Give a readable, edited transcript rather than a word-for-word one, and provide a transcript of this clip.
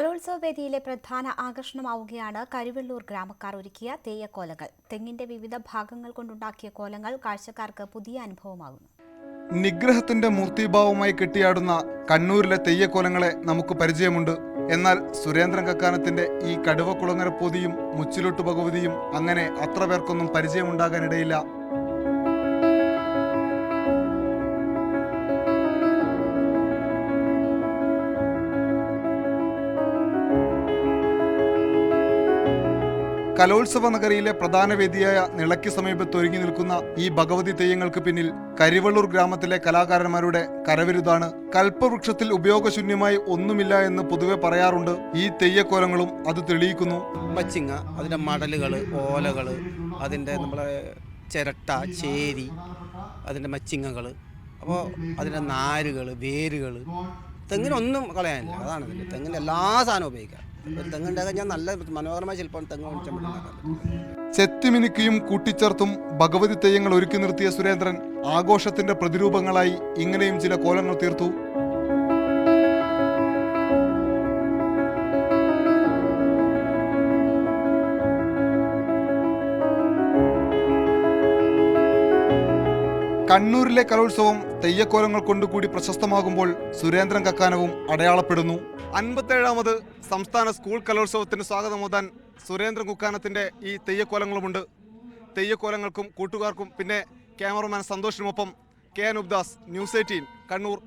കലോത്സവ വേദിയിലെ പ്രധാന ആകർഷണമാവുകയാണ് കരിവെള്ളൂർ ഗ്രാമക്കാർ ഒരുക്കിയ തെയ്യക്കോലങ്ങൾ. തെങ്ങിന്റെ വിവിധ ഭാഗങ്ങൾ കൊണ്ടുണ്ടാക്കിയ കോലങ്ങൾ കാഴ്ചക്കാർക്ക് പുതിയ അനുഭവമാകുന്നു. നിഗ്രഹത്തിന്റെ മൂർത്തിഭാവമായി കെട്ടിയാടുന്ന കണ്ണൂരിലെ തെയ്യക്കോലങ്ങളെ നമുക്ക് പരിചയമുണ്ട്. എന്നാൽ സുരേന്ദ്രൻ കക്കാനത്തിന്റെ ഈ കടുവക്കുളങ്ങര പൊതിയും മുച്ചിലോട്ട് ഭഗവതിയും അങ്ങനെ അത്ര പേർക്കൊന്നും പരിചയമുണ്ടാകാനിടയില്ല. കലോത്സവ നഗരിയിലെ പ്രധാന വേദിയായ നിളയ്ക്ക് സമീപത്ത് ഒരുങ്ങി നിൽക്കുന്ന ഈ ഭഗവതി തെയ്യങ്ങൾക്ക് പിന്നിൽ കരിവെള്ളൂർ ഗ്രാമത്തിലെ കലാകാരന്മാരുടെ കരവിരുതാണ്. കൽപ്പവൃക്ഷത്തിൽ ഉപയോഗശൂന്യമായി ഒന്നുമില്ല എന്ന് പൊതുവെ പറയാറുണ്ട്. ഈ തെയ്യക്കോലങ്ങളും അത് തെളിയിക്കുന്നു. മച്ചിങ്ങ, അതിൻ്റെ മടലുകൾ, ഓലകൾ, അതിൻ്റെ നമ്മളെ ചിരട്ട, ചേരി, അതിൻ്റെ മച്ചിങ്ങകൾ, അപ്പോൾ അതിൻ്റെ നാരുകൾ, വേരുകൾ, തെങ്ങിനൊന്നും കളയാനില്ല. അതാണ് ഇതിൻ്റെ തെങ്ങിൻ്റെ എല്ലാ സാധനവും ഉപയോഗിക്കാം. ഒരു തെങ്ങുണ്ടാക്കാൻ ഞാൻ നല്ല മനോഹരമായ ശില്പം തെങ്ങ് വെളിച്ചം ചെത്തിമിനുക്കിയും കൂട്ടിച്ചേർത്തും ഭഗവതി തെയ്യങ്ങൾ ഒരുക്കി നിർത്തിയ സുരേന്ദ്രൻ ആഘോഷത്തിന്റെ പ്രതിരൂപങ്ങളായി ഇങ്ങനെയും ചില കോലങ്ങൾ തീർത്തു. കണ്ണൂരിലെ കലോത്സവം തെയ്യക്കോലങ്ങൾ കൊണ്ടുകൂടി പ്രശസ്തമാകുമ്പോൾ സുരേന്ദ്രൻ കക്കാനവും അടയാളപ്പെടുന്നു. 57ാമത് സംസ്ഥാന സ്കൂൾ കലോത്സവത്തിന് സ്വാഗതമോതാൻ സുരേന്ദ്രൻ കുക്കാനത്തിന്റെ ഈ തെയ്യക്കോലങ്ങളുമുണ്ട്. തെയ്യക്കോലങ്ങൾക്കും കൂട്ടുകാർക്കും പിന്നെ ക്യാമറമാൻ സന്തോഷിനുമൊപ്പം KN ഉബ്ദാസ്, News 18 കണ്ണൂർ.